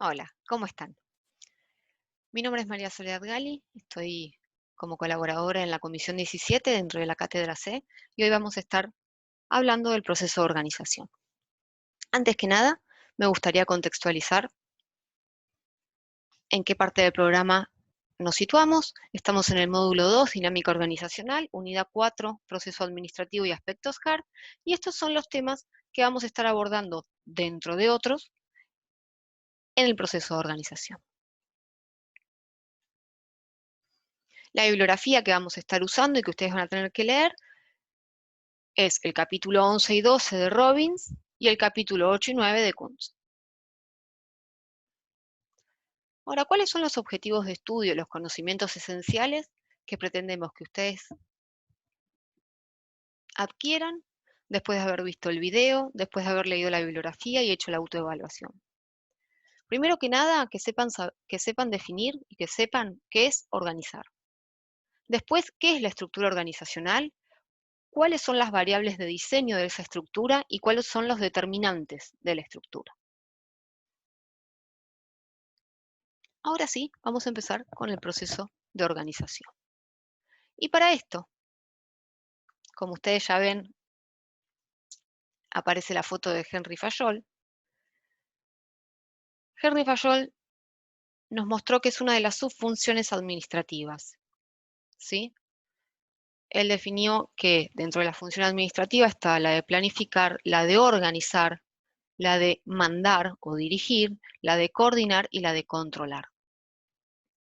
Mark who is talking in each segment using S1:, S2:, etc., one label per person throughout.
S1: Hola, ¿cómo están? Mi nombre es María Soledad Gali, estoy como colaboradora en la Comisión 17 dentro de la Cátedra C y hoy vamos a estar hablando del proceso de organización. Antes que nada, me gustaría contextualizar en qué parte del programa nos situamos. Estamos en el módulo 2, Dinámica Organizacional, unidad 4, Proceso Administrativo y Aspectos HART, y estos son los temas que vamos a estar abordando dentro de otros en el proceso de organización. La bibliografía que vamos a estar usando y que ustedes van a tener que leer es el capítulo 11 y 12 de Robbins y el capítulo 8 y 9 de Kuntz. Ahora, ¿cuáles son los objetivos de estudio, los conocimientos esenciales que pretendemos que ustedes adquieran después de haber visto el video, después de haber leído la bibliografía y hecho la autoevaluación? Primero que nada, que sepan definir y que sepan qué es organizar. Después, ¿qué es la estructura organizacional? ¿Cuáles son las variables de diseño de esa estructura y cuáles son los determinantes de la estructura? Ahora sí, vamos a empezar con el proceso de organización. Y para esto, como ustedes ya ven, aparece la foto de Henry Fayol. Henry Fayol nos mostró que es una de las subfunciones administrativas, ¿sí? Él definió que dentro de la función administrativa está la de planificar, la de organizar, la de mandar o dirigir, la de coordinar y la de controlar.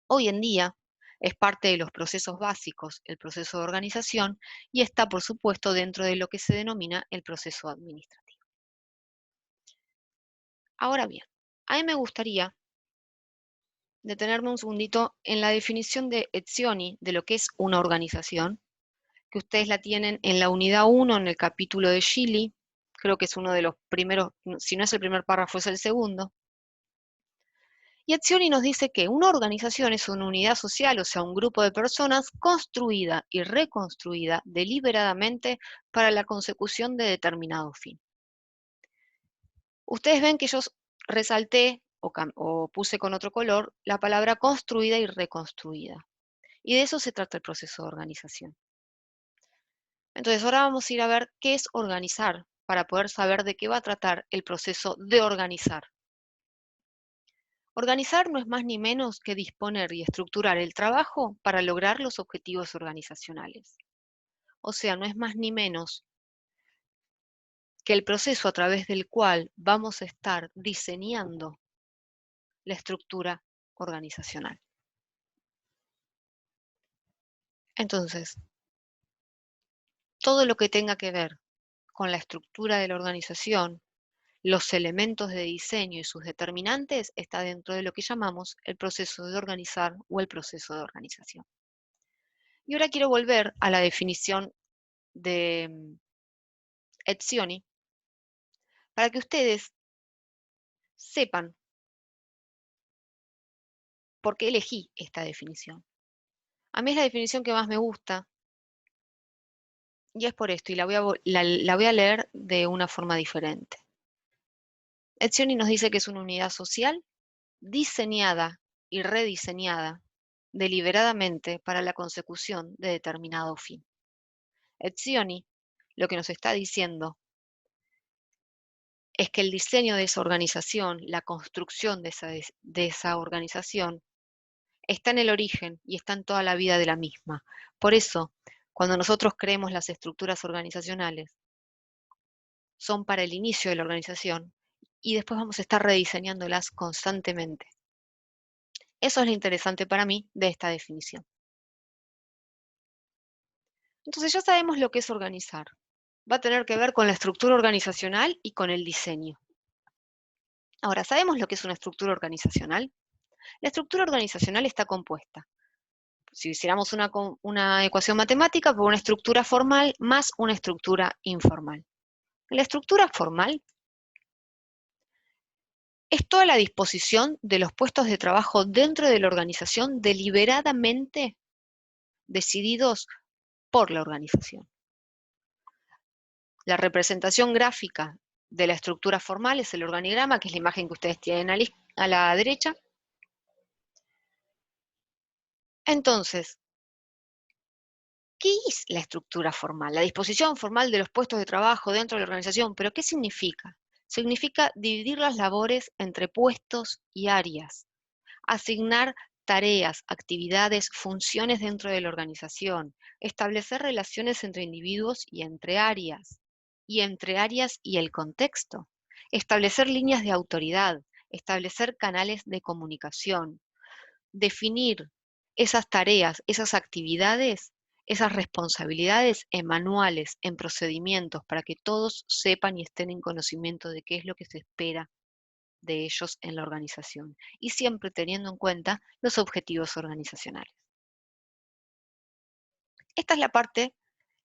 S1: Hoy en día es parte de los procesos básicos, el proceso de organización, y está, por supuesto, dentro de lo que se denomina el proceso administrativo. Ahora bien, a mí me gustaría detenerme un segundito en la definición de Etzioni de lo que es una organización, que ustedes la tienen en la unidad 1, en el capítulo de Gili, creo que es uno de los primeros, si no es el primer párrafo, es el segundo. Y Etzioni nos dice que una organización es una unidad social, o sea, un grupo de personas construida y reconstruida deliberadamente para la consecución de determinado fin. Ustedes ven que yo resalté o puse con otro color la palabra construida y reconstruida. Y de eso se trata el proceso de organización. Entonces, ahora vamos a ir a ver qué es organizar para poder saber de qué va a tratar el proceso de organizar. Organizar no es más ni menos que disponer y estructurar el trabajo para lograr los objetivos organizacionales. O sea, no es más ni menos que el proceso a través del cual vamos a estar diseñando la estructura organizacional. Entonces, todo lo que tenga que ver con la estructura de la organización, los elementos de diseño y sus determinantes está dentro de lo que llamamos el proceso de organizar o el proceso de organización. Y ahora quiero volver a la definición de Etzioni para que ustedes sepan por qué elegí esta definición. A mí es la definición que más me gusta y es por esto, y la voy a leer de una forma diferente. Etzioni nos dice que es una unidad social diseñada y rediseñada deliberadamente para la consecución de determinado fin. Etzioni lo que nos está diciendo es que el diseño de esa organización, la construcción de esa organización, está en el origen y está en toda la vida de la misma. Por eso, cuando nosotros creemos las estructuras organizacionales, son para el inicio de la organización y después vamos a estar rediseñándolas constantemente. Eso es lo interesante para mí de esta definición. Entonces ya sabemos lo que es organizar. Va a tener que ver con la estructura organizacional y con el diseño. Ahora, ¿sabemos lo que es una estructura organizacional? La estructura organizacional está compuesta, si hiciéramos una ecuación matemática, por una estructura formal más una estructura informal. La estructura formal es toda la disposición de los puestos de trabajo dentro de la organización deliberadamente decididos por la organización. La representación gráfica de la estructura formal es el organigrama, que es la imagen que ustedes tienen a la derecha. Entonces, ¿qué es la estructura formal? La disposición formal de los puestos de trabajo dentro de la organización, pero ¿qué significa? Significa dividir las labores entre puestos y áreas, asignar tareas, actividades, funciones dentro de la organización, establecer relaciones entre individuos y entre áreas y el contexto, establecer líneas de autoridad, establecer canales de comunicación, definir esas tareas, esas actividades, esas responsabilidades en manuales, en procedimientos, para que todos sepan y estén en conocimiento de qué es lo que se espera de ellos en la organización, y siempre teniendo en cuenta los objetivos organizacionales. Esta es la parte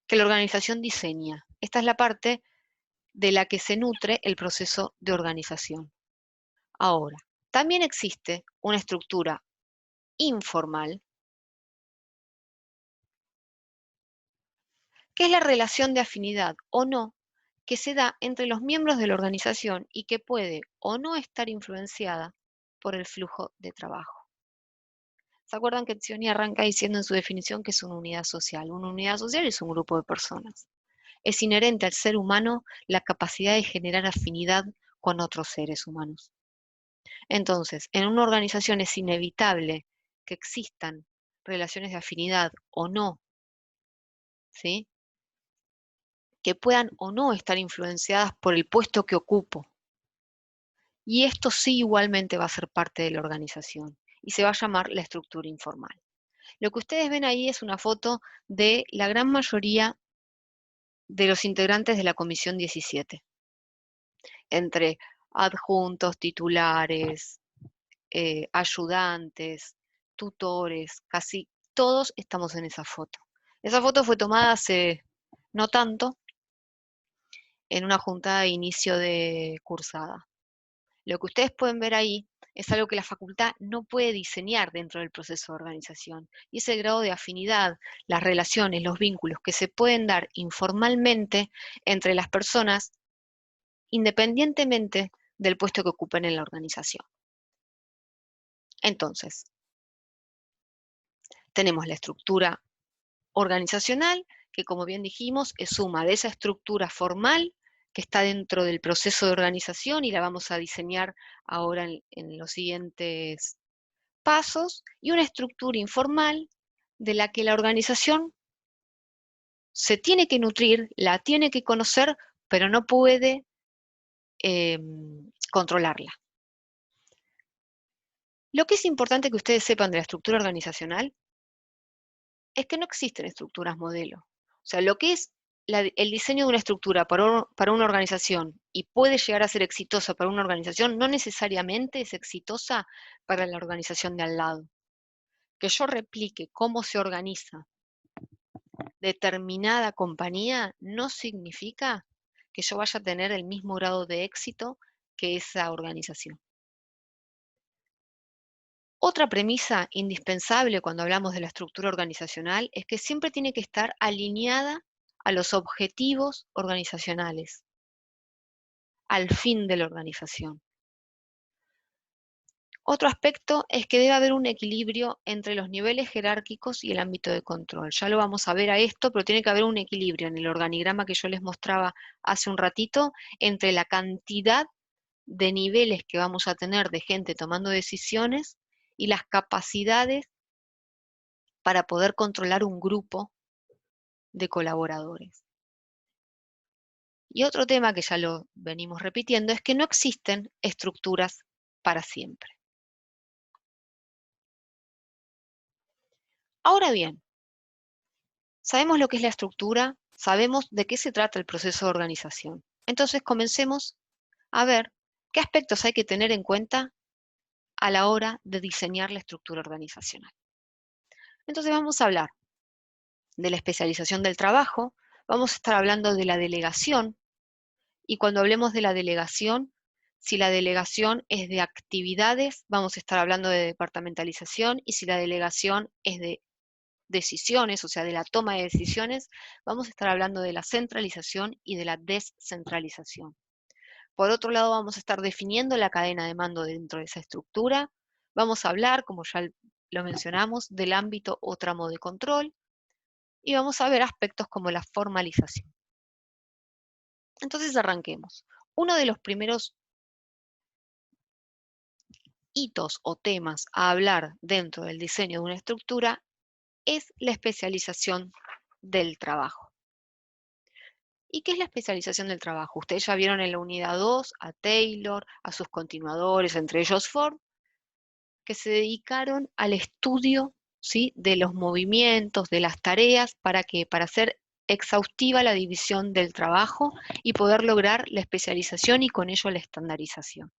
S1: que la organización diseña, esta es la parte de la que se nutre el proceso de organización. Ahora, también existe una estructura informal, que es la relación de afinidad o no que se da entre los miembros de la organización y que puede o no estar influenciada por el flujo de trabajo. ¿Se acuerdan que Etzioni arranca diciendo en su definición que es una unidad social? Una unidad social es un grupo de personas. Es inherente al ser humano la capacidad de generar afinidad con otros seres humanos. Entonces, en una organización es inevitable que existan relaciones de afinidad o no, ¿sí? Que puedan o no estar influenciadas por el puesto que ocupo. Y esto sí igualmente va a ser parte de la organización y se va a llamar la estructura informal. Lo que ustedes ven ahí es una foto de la gran mayoría de los integrantes de la Comisión 17, entre adjuntos, titulares, ayudantes, tutores, casi todos estamos en esa foto. Esa foto fue tomada hace no tanto, en una juntada de inicio de cursada. Lo que ustedes pueden ver ahí es algo que la facultad no puede diseñar dentro del proceso de organización, y es el grado de afinidad, las relaciones, los vínculos que se pueden dar informalmente entre las personas independientemente del puesto que ocupen en la organización. Entonces, tenemos la estructura organizacional, que como bien dijimos, es suma de esa estructura formal que está dentro del proceso de organización y la vamos a diseñar ahora en los siguientes pasos, y una estructura informal de la que la organización se tiene que nutrir, la tiene que conocer, pero no puede controlarla. Lo que es importante que ustedes sepan de la estructura organizacional es que no existen estructuras modelo. O sea, lo que es el diseño de una estructura para una organización y puede llegar a ser exitosa para una organización, no necesariamente es exitosa para la organización de al lado. Que yo replique cómo se organiza determinada compañía no significa que yo vaya a tener el mismo grado de éxito que esa organización. Otra premisa indispensable cuando hablamos de la estructura organizacional es que siempre tiene que estar alineada a los objetivos organizacionales, al fin de la organización. Otro aspecto es que debe haber un equilibrio entre los niveles jerárquicos y el ámbito de control. Ya lo vamos a ver a esto, pero tiene que haber un equilibrio en el organigrama que yo les mostraba hace un ratito entre la cantidad de niveles que vamos a tener de gente tomando decisiones y las capacidades para poder controlar un grupo de colaboradores. Y otro tema que ya lo venimos repitiendo es que no existen estructuras para siempre. Ahora bien, sabemos lo que es la estructura, sabemos de qué se trata el proceso de organización. Entonces comencemos a ver qué aspectos hay que tener en cuenta a la hora de diseñar la estructura organizacional. Entonces vamos a hablar de la especialización del trabajo, vamos a estar hablando de la delegación, y cuando hablemos de la delegación, si la delegación es de actividades, vamos a estar hablando de departamentalización, y si la delegación es de decisiones, o sea, de la toma de decisiones, vamos a estar hablando de la centralización y de la descentralización. Por otro lado, vamos a estar definiendo la cadena de mando dentro de esa estructura. Vamos a hablar, como ya lo mencionamos, del ámbito o tramo de control. Y vamos a ver aspectos como la formalización. Entonces arranquemos. Uno de los primeros hitos o temas a hablar dentro del diseño de una estructura es la especialización del trabajo. ¿Y qué es la especialización del trabajo? Ustedes ya vieron en la unidad 2 a Taylor, a sus continuadores, entre ellos Ford, que se dedicaron al estudio, ¿sí?, de los movimientos, de las tareas, ¿para qué? Para hacer exhaustiva la división del trabajo y poder lograr la especialización y con ello la estandarización.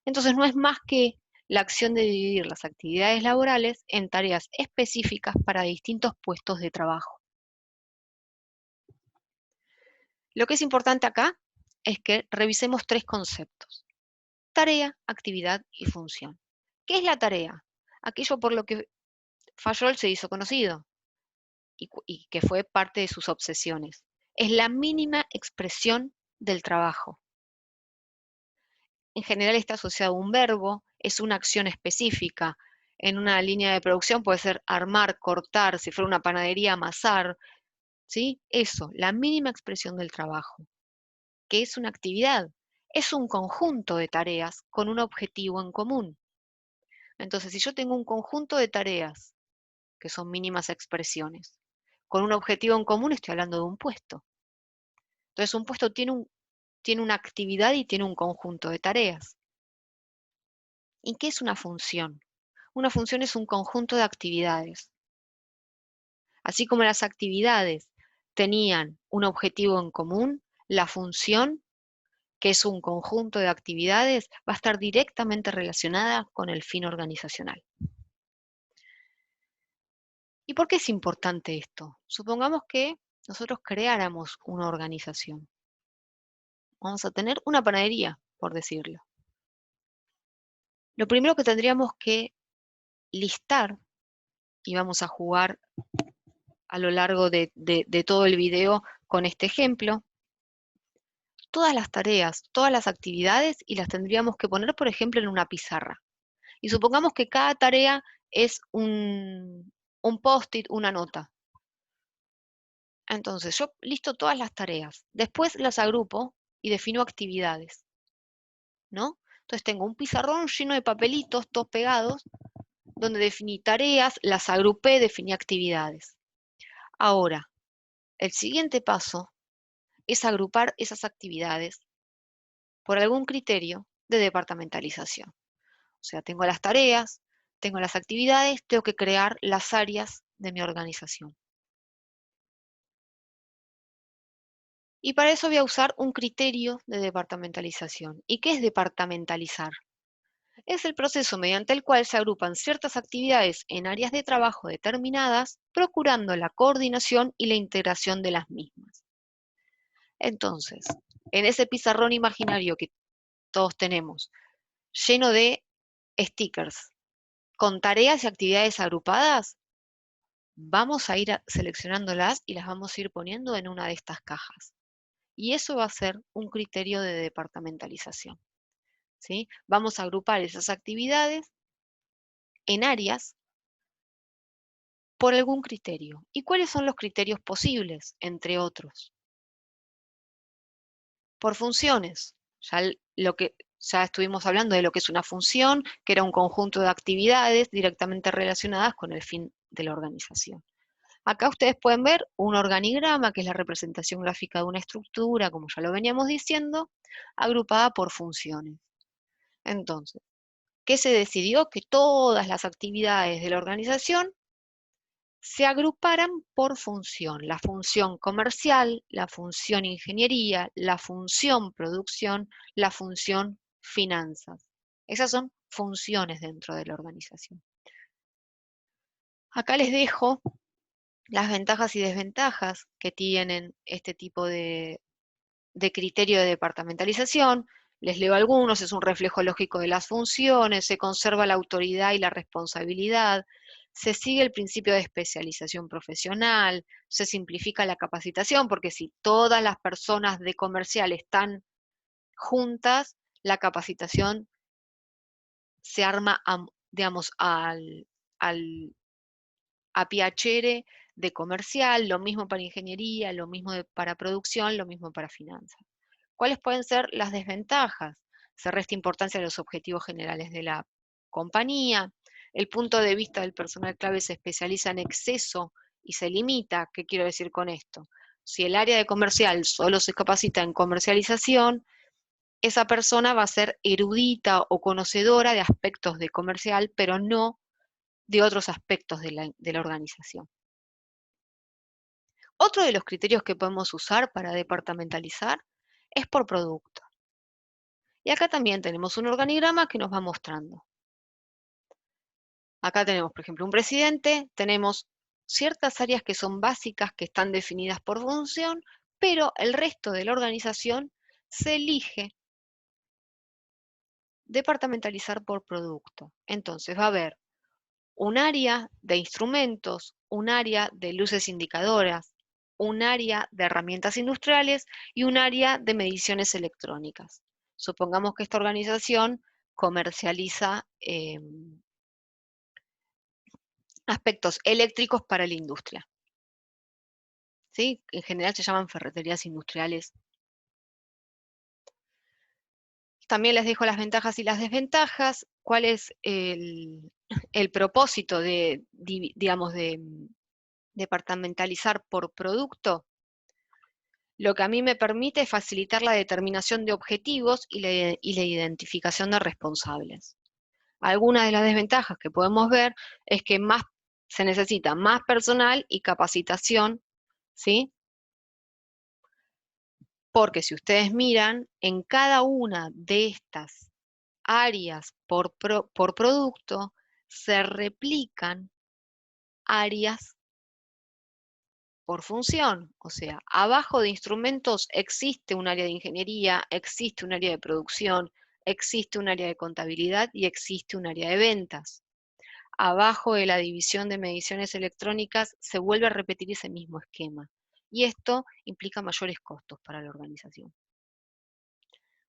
S1: Entonces no es más que la acción de dividir las actividades laborales en tareas específicas para distintos puestos de trabajo. Lo que es importante acá es que revisemos tres conceptos: tarea, actividad y función. ¿Qué es la tarea? Aquello por lo que Fayol se hizo conocido y que fue parte de sus obsesiones. Es la mínima expresión del trabajo. En general está asociado a un verbo, es una acción específica. En una línea de producción puede ser armar, cortar, si fuera una panadería, amasar, ¿sí? Eso, la mínima expresión del trabajo. ¿Qué es una actividad? Es un conjunto de tareas con un objetivo en común. Entonces, si yo tengo un conjunto de tareas, que son mínimas expresiones, con un objetivo en común, estoy hablando de un puesto. Entonces, un puesto tiene una actividad y tiene un conjunto de tareas. ¿Y qué es una función? Una función es un conjunto de actividades. Así como las actividades tenían un objetivo en común, la función, que es un conjunto de actividades, va a estar directamente relacionada con el fin organizacional. ¿Y por qué es importante esto? Supongamos que nosotros creáramos una organización. Vamos a tener una panadería, por decirlo. Lo primero que tendríamos que listar, y vamos a jugar a lo largo de todo el video con este ejemplo, todas las tareas, todas las actividades, y las tendríamos que poner, por ejemplo, en una pizarra. Y supongamos que cada tarea es un post-it, una nota. Entonces, yo listo todas las tareas. Después las agrupo y defino actividades, ¿no? Entonces tengo un pizarrón lleno de papelitos, todos pegados, donde definí tareas, las agrupé, definí actividades. Ahora, el siguiente paso es agrupar esas actividades por algún criterio de departamentalización. O sea, tengo las tareas, tengo las actividades, tengo que crear las áreas de mi organización. Y para eso voy a usar un criterio de departamentalización. ¿Y qué es departamentalizar? Es el proceso mediante el cual se agrupan ciertas actividades en áreas de trabajo determinadas, procurando la coordinación y la integración de las mismas. Entonces, en ese pizarrón imaginario que todos tenemos, lleno de stickers, con tareas y actividades agrupadas, vamos a ir seleccionándolas y las vamos a ir poniendo en una de estas cajas. Y eso va a ser un criterio de departamentalización, ¿sí? Vamos a agrupar esas actividades en áreas por algún criterio. ¿Y cuáles son los criterios posibles, entre otros? Por funciones. Ya estuvimos hablando de lo que es una función, que era un conjunto de actividades directamente relacionadas con el fin de la organización. Acá ustedes pueden ver un organigrama, que es la representación gráfica de una estructura, como ya lo veníamos diciendo, agrupada por funciones. Entonces, ¿qué se decidió? Que todas las actividades de la organización se agruparan por función: la función comercial, la función ingeniería, la función producción, la función finanzas. Esas son funciones dentro de la organización. Acá les dejo las ventajas y desventajas que tienen este tipo de criterio de departamentalización. Les leo algunos: es un reflejo lógico de las funciones, se conserva la autoridad y la responsabilidad, se sigue el principio de especialización profesional, se simplifica la capacitación, porque si todas las personas de comercial están juntas la capacitación se arma, digamos, a piacere de comercial, lo mismo para ingeniería, lo mismo para producción, lo mismo para finanzas. ¿Cuáles pueden ser las desventajas? Se resta importancia a los objetivos generales de la compañía, el punto de vista del personal clave se especializa en exceso y se limita. ¿Qué quiero decir con esto? Si el área de comercial solo se capacita en comercialización, esa persona va a ser erudita o conocedora de aspectos de comercial, pero no de otros aspectos de la organización. Otro de los criterios que podemos usar para departamentalizar es por producto. Y acá también tenemos un organigrama que nos va mostrando. Acá tenemos, por ejemplo, un presidente, tenemos ciertas áreas que son básicas, que están definidas por función, pero el resto de la organización se elige departamentalizar por producto. Entonces va a haber un área de instrumentos, un área de luces indicadoras, un área de herramientas industriales y un área de mediciones electrónicas. Supongamos que esta organización comercializa aspectos eléctricos para la industria. ¿Sí? En general se llaman ferreterías industriales. También les dejo las ventajas y las desventajas. ¿Cuál es el propósito de, digamos, de departamentalizar por producto? Lo que a mí me permite es facilitar la determinación de objetivos y la identificación de responsables. Algunas de las desventajas que podemos ver es que se necesita más personal y capacitación, ¿sí? Porque si ustedes miran, en cada una de estas áreas por producto, se replican áreas por función. O sea, abajo de instrumentos existe un área de ingeniería, existe un área de producción, existe un área de contabilidad y existe un área de ventas. Abajo de la división de mediciones electrónicas se vuelve a repetir ese mismo esquema. Y esto implica mayores costos para la organización.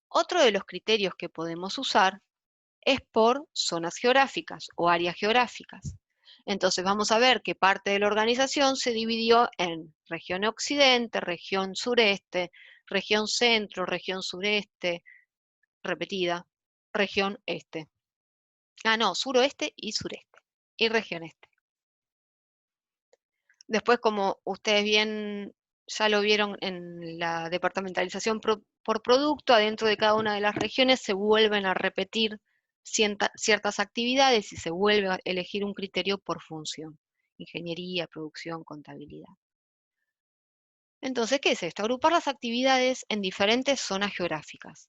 S1: Otro de los criterios que podemos usar es por zonas geográficas o áreas geográficas. Entonces vamos a ver que parte de la organización se dividió en región occidente, región sureste, región centro, región sureste, repetida, región este. Ah, no, suroeste y sureste, y región este. Después, como ustedes bien ya lo vieron en la departamentalización por producto, adentro de cada una de las regiones se vuelven a repetir ciertas actividades y se vuelve a elegir un criterio por función. Ingeniería, producción, contabilidad. Entonces, ¿qué es esto? Agrupar las actividades en diferentes zonas geográficas.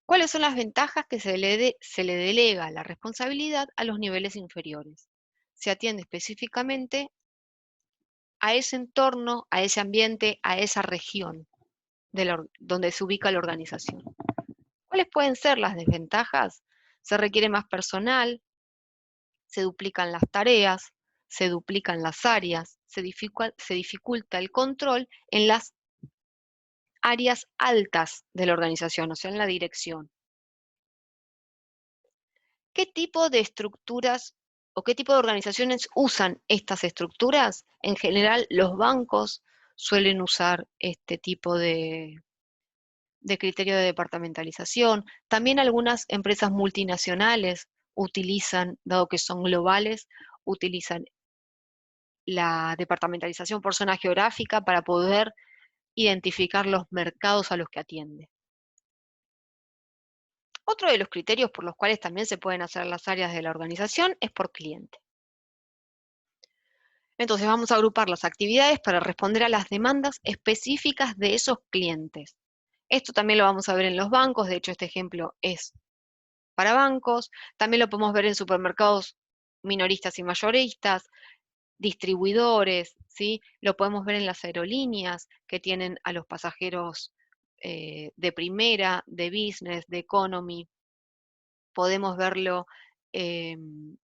S1: ¿Cuáles son las ventajas que se le delega la responsabilidad a los niveles inferiores? Se atiende específicamente a ese entorno, a ese ambiente, a esa región donde se ubica la organización. ¿Cuáles pueden ser las desventajas? Se requiere más personal, se duplican las tareas, se duplican las áreas, se dificulta el control en las áreas altas de la organización, o sea, en la dirección. ¿Qué tipo de estructuras o qué tipo de organizaciones usan estas estructuras? En general, los bancos suelen usar este tipo de criterio de departamentalización. También algunas empresas multinacionales utilizan, dado que son globales, utilizan la departamentalización por zona geográfica para poder identificar los mercados a los que atiende. Otro de los criterios por los cuales también se pueden hacer las áreas de la organización es por cliente. Entonces vamos a agrupar las actividades para responder a las demandas específicas de esos clientes. Esto también lo vamos a ver en los bancos, de hecho este ejemplo es para bancos, también lo podemos ver en supermercados minoristas y mayoristas, distribuidores, ¿sí? Lo podemos ver en las aerolíneas que tienen a los pasajeros de primera, de business, de economy. Podemos verlo en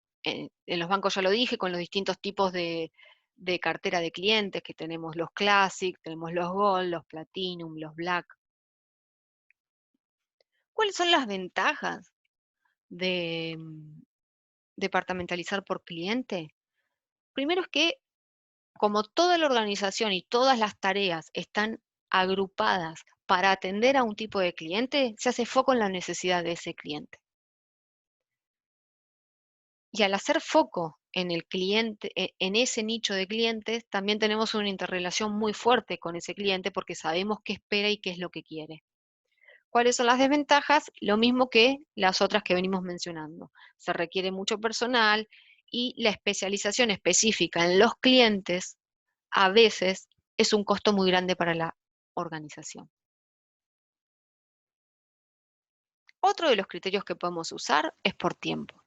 S1: los bancos, ya lo dije, con los distintos tipos de cartera de clientes que tenemos los Classic, tenemos los Gold, los Platinum, los Black. ¿Cuáles son las ventajas de departamentalizar por cliente? Primero es que como toda la organización y todas las tareas están agrupadas para atender a un tipo de cliente, se hace foco en la necesidad de ese cliente. Y al hacer foco en el cliente, en ese nicho de clientes, también tenemos una interrelación muy fuerte con ese cliente porque sabemos qué espera y qué es lo que quiere. ¿Cuáles son las desventajas? Lo mismo que las otras que venimos mencionando. Se requiere mucho personal y la especialización específica en los clientes a veces es un costo muy grande para la organización. Otro de los criterios que podemos usar es por tiempo.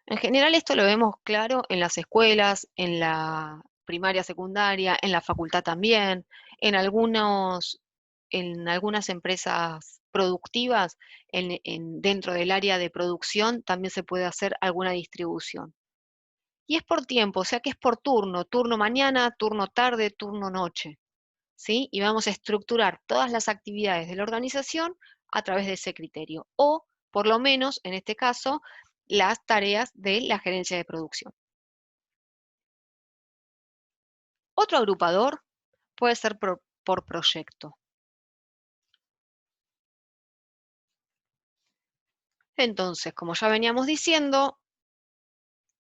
S1: En general esto lo vemos claro en las escuelas, en la primaria, secundaria, en la facultad también, en algunas empresas productivas, dentro del área de producción también se puede hacer alguna distribución. Y es por tiempo, o sea que es por turno, turno mañana, turno tarde, turno noche, ¿sí? Y vamos a estructurar todas las actividades de la organización a través de ese criterio, o por lo menos, en este caso, las tareas de la gerencia de producción. Otro agrupador puede ser por proyecto. Entonces, como ya veníamos diciendo,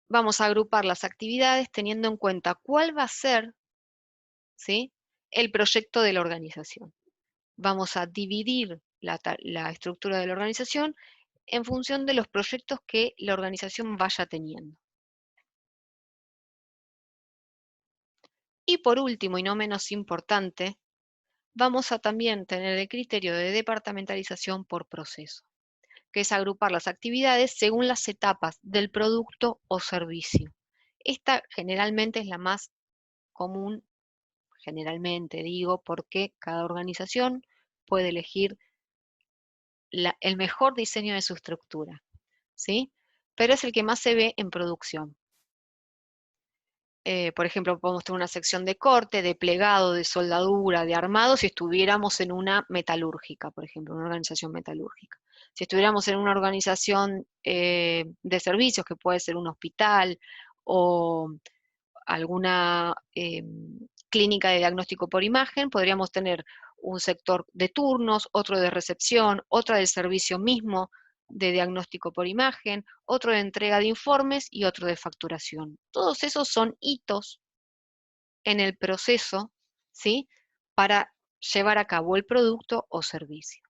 S1: vamos a agrupar las actividades teniendo en cuenta cuál va a ser, ¿sí?, el proyecto de la organización. Vamos a dividir la estructura de la organización en función de los proyectos que la organización vaya teniendo. Y por último, y no menos importante, vamos a también tener el criterio de departamentalización por proceso, que es agrupar las actividades según las etapas del producto o servicio. Esta generalmente es la más común, generalmente digo, porque cada organización puede elegir el mejor diseño de su estructura, ¿sí? Pero es el que más se ve en producción. Por ejemplo, podemos tener una sección de corte, de plegado, de soldadura, de armado, si estuviéramos en una metalúrgica, por ejemplo, una organización metalúrgica. Si estuviéramos en una organización de servicios, que puede ser un hospital o alguna clínica de diagnóstico por imagen, podríamos tener un sector de turnos, otro de recepción, otra del servicio mismo de diagnóstico por imagen, otro de entrega de informes y otro de facturación. Todos esos son hitos en el proceso, ¿sí?, para llevar a cabo el producto o servicio.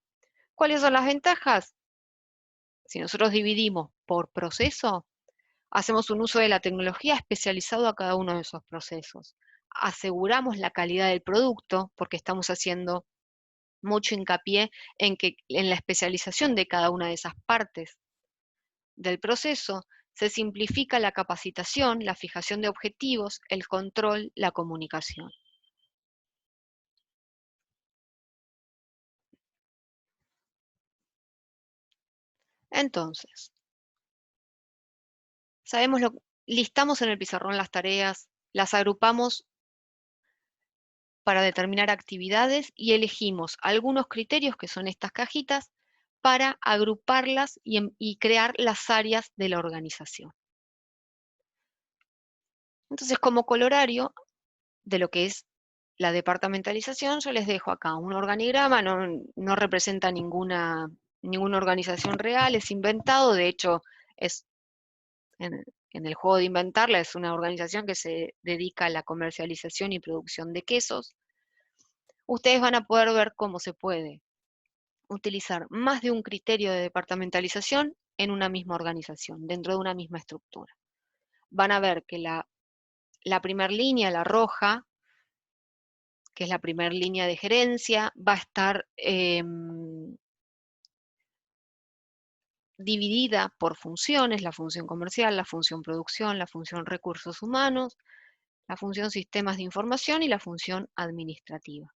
S1: ¿Cuáles son las ventajas? Si nosotros dividimos por proceso, hacemos un uso de la tecnología especializado a cada uno de esos procesos. Aseguramos la calidad del producto porque estamos haciendo mucho hincapié en la especialización de cada una de esas partes del proceso. Se simplifica la capacitación, la fijación de objetivos, el control, la comunicación. Entonces, listamos en el pizarrón las tareas, las agrupamos para determinar actividades y elegimos algunos criterios, que son estas cajitas, para agruparlas y crear las áreas de la organización. Entonces, como colorario de lo que es la departamentalización, yo les dejo acá un organigrama, no representa ninguna organización real, es inventado, de hecho, es en el juego de inventarla, es una organización que se dedica a la comercialización y producción de quesos. Ustedes van a poder ver cómo se puede utilizar más de un criterio de departamentalización en una misma organización, dentro de una misma estructura. Van a ver que la primera línea, la roja, que es la primera línea de gerencia, va a estar dividida por funciones: la función comercial, la función producción, la función recursos humanos, la función sistemas de información y la función administrativa.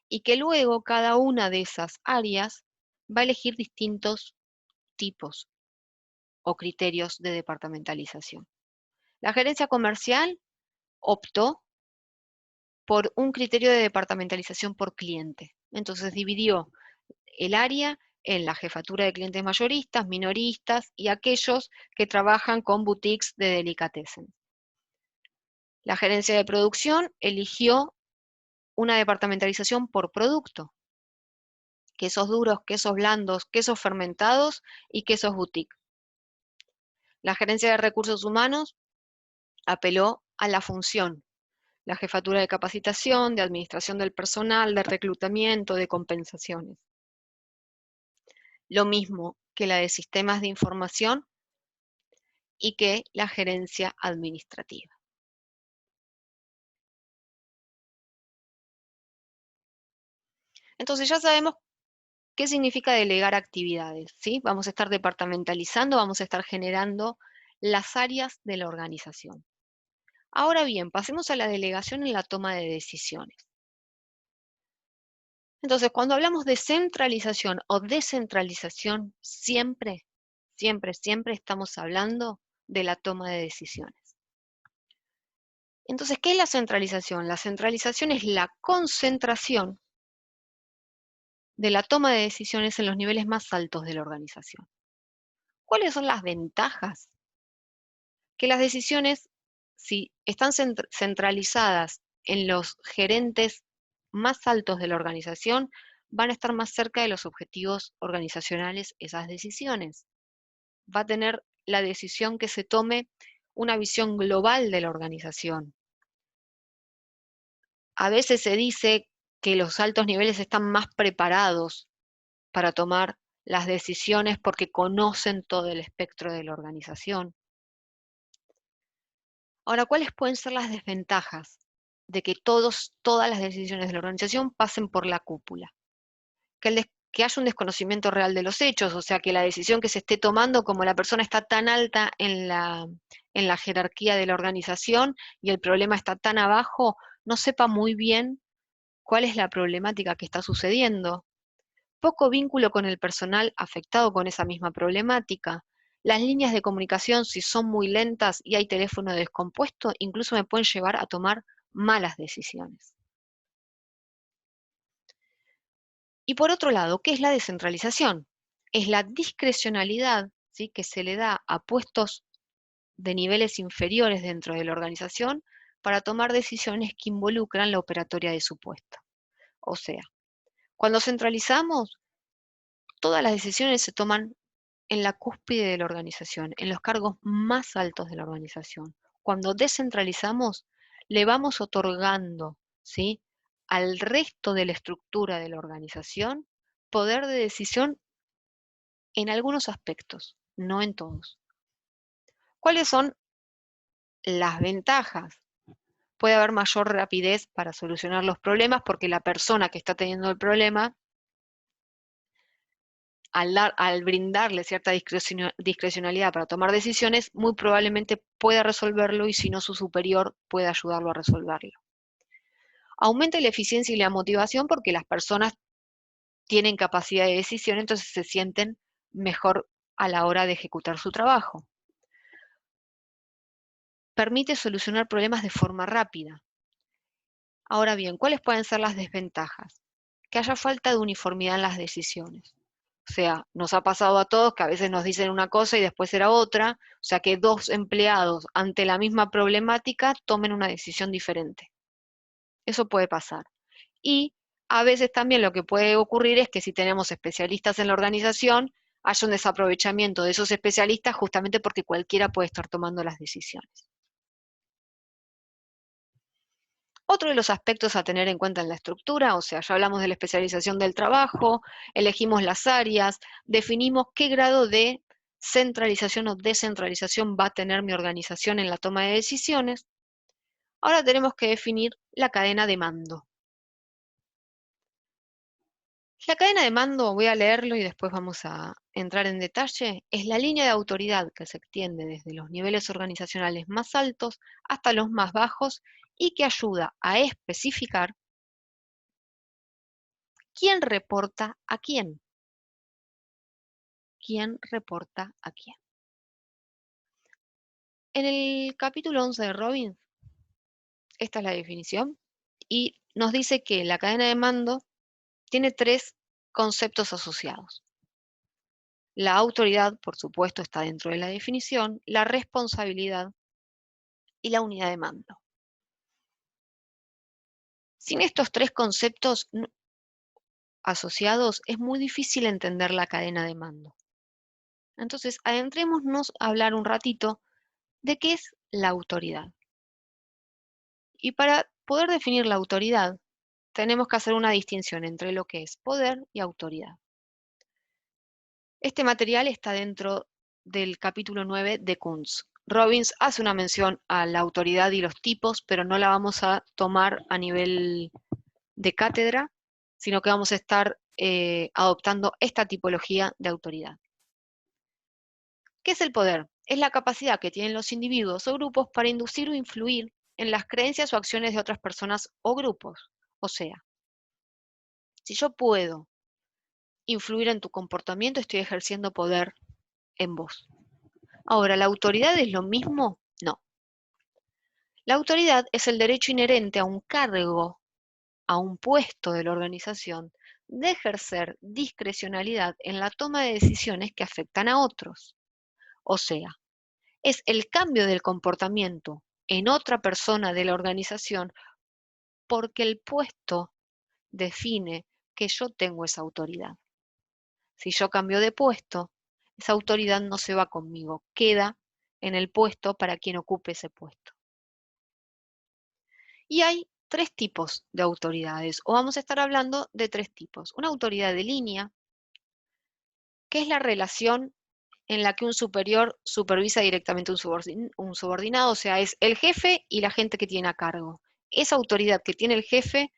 S1: Y que luego cada una de esas áreas va a elegir distintos tipos o criterios de departamentalización. La gerencia comercial optó por un criterio de departamentalización por cliente. Entonces dividió el área en la jefatura de clientes mayoristas, minoristas y aquellos que trabajan con boutiques de delicatessen. La gerencia de producción eligió una departamentalización por producto: quesos duros, quesos blandos, quesos fermentados y quesos boutique. La gerencia de recursos humanos apeló a la función: la jefatura de capacitación, de administración del personal, de reclutamiento, de compensaciones. Lo mismo que la de sistemas de información y que la gerencia administrativa. Entonces ya sabemos qué significa delegar actividades, ¿sí? Vamos a estar departamentalizando, vamos a estar generando las áreas de la organización. Ahora bien, pasemos a la delegación en la toma de decisiones. Entonces, cuando hablamos de centralización o descentralización, siempre, siempre, siempre estamos hablando de la toma de decisiones. Entonces, ¿qué es la centralización? La centralización es la concentración de la toma de decisiones en los niveles más altos de la organización. ¿Cuáles son las ventajas? Que las decisiones, si están centralizadas en los gerentes más altos de la organización, van a estar más cerca de los objetivos organizacionales esas decisiones. Va a tener la decisión que se tome una visión global de la organización. A veces se dice que los altos niveles están más preparados para tomar las decisiones porque conocen todo el espectro de la organización. Ahora, ¿cuáles pueden ser las desventajas de que todas las decisiones de la organización pasen por la cúpula? Que haya un desconocimiento real de los hechos, o sea, que la decisión que se esté tomando, como la persona está tan alta en la jerarquía de la organización y el problema está tan abajo, no sepa muy bien cuál es la problemática que está sucediendo. Poco vínculo con el personal afectado con esa misma problemática. Las líneas de comunicación, si son muy lentas y hay teléfono descompuesto, incluso me pueden llevar a tomar malas decisiones. Y por otro lado, ¿qué es la descentralización? Es la discrecionalidad, ¿sí?, que se le da a puestos de niveles inferiores dentro de la organización para tomar decisiones que involucran la operatoria de su puesto. O sea, cuando centralizamos, todas las decisiones se toman en la cúspide de la organización, en los cargos más altos de la organización. Cuando descentralizamos, le vamos otorgando, ¿sí?, al resto de la estructura de la organización poder de decisión en algunos aspectos, no en todos. ¿Cuáles son las ventajas? Puede haber mayor rapidez para solucionar los problemas porque la persona que está teniendo el problema, al brindarle cierta discrecionalidad para tomar decisiones, muy probablemente pueda resolverlo y si no su superior puede ayudarlo a resolverlo. Aumenta la eficiencia y la motivación porque las personas tienen capacidad de decisión, entonces se sienten mejor a la hora de ejecutar su trabajo. Permite solucionar problemas de forma rápida. Ahora bien, ¿cuáles pueden ser las desventajas? Que haya falta de uniformidad en las decisiones. O sea, nos ha pasado a todos que a veces nos dicen una cosa y después era otra, o sea, que dos empleados ante la misma problemática tomen una decisión diferente. Eso puede pasar. Y a veces también lo que puede ocurrir es que si tenemos especialistas en la organización, haya un desaprovechamiento de esos especialistas justamente porque cualquiera puede estar tomando las decisiones. Otro de los aspectos a tener en cuenta en la estructura, o sea, ya hablamos de la especialización del trabajo, elegimos las áreas, definimos qué grado de centralización o descentralización va a tener mi organización en la toma de decisiones. Ahora tenemos que definir la cadena de mando. La cadena de mando, voy a leerlo y después vamos a entrar en detalle, es la línea de autoridad que se extiende desde los niveles organizacionales más altos hasta los más bajos y que ayuda a especificar quién reporta a quién. ¿Quién reporta a quién? En el capítulo 11 de Robbins, esta es la definición, y nos dice que la cadena de mando tiene tres conceptos asociados. La autoridad, por supuesto, está dentro de la definición, la responsabilidad y la unidad de mando. Sin estos tres conceptos asociados, es muy difícil entender la cadena de mando. Entonces, adentrémonos a hablar un ratito de qué es la autoridad. Y para poder definir la autoridad, tenemos que hacer una distinción entre lo que es poder y autoridad. Este material está dentro del capítulo 9 de Kuntz. Robbins hace una mención a la autoridad y los tipos, pero no la vamos a tomar a nivel de cátedra, sino que vamos a estar adoptando esta tipología de autoridad. ¿Qué es el poder? Es la capacidad que tienen los individuos o grupos para inducir o influir en las creencias o acciones de otras personas o grupos. O sea, si yo puedo influir en tu comportamiento, estoy ejerciendo poder en vos. Ahora, ¿la autoridad es lo mismo? No. La autoridad es el derecho inherente a un cargo, a un puesto de la organización, de ejercer discrecionalidad en la toma de decisiones que afectan a otros. O sea, es el cambio del comportamiento en otra persona de la organización porque el puesto define que yo tengo esa autoridad. Si yo cambio de puesto, esa autoridad no se va conmigo, queda en el puesto para quien ocupe ese puesto. Y hay tres tipos de autoridades, o vamos a estar hablando de tres tipos. Una autoridad de línea, que es la relación en la que un superior supervisa directamente un subordinado, o sea, es el jefe y la gente que tiene a cargo. Esa autoridad que tiene el jefe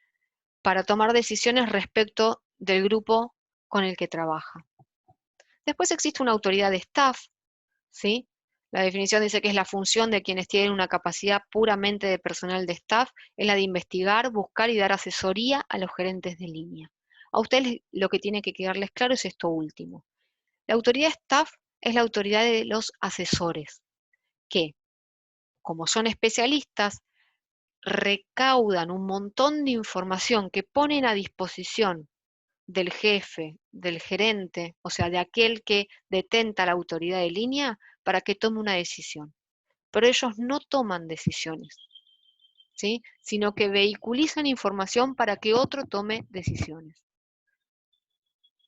S1: para tomar decisiones respecto del grupo con el que trabaja. Después existe una autoridad de staff, ¿sí? La definición dice que es la función de quienes tienen una capacidad puramente de personal de staff, es la de investigar, buscar y dar asesoría a los gerentes de línea. A ustedes lo que tiene que quedarles claro es esto último. La autoridad de staff es la autoridad de los asesores, que, como son especialistas, recaudan un montón de información que ponen a disposición del jefe, del gerente, o sea, de aquel que detenta la autoridad de línea para que tome una decisión. Pero ellos no toman decisiones, ¿sí? Sino que vehiculizan información para que otro tome decisiones.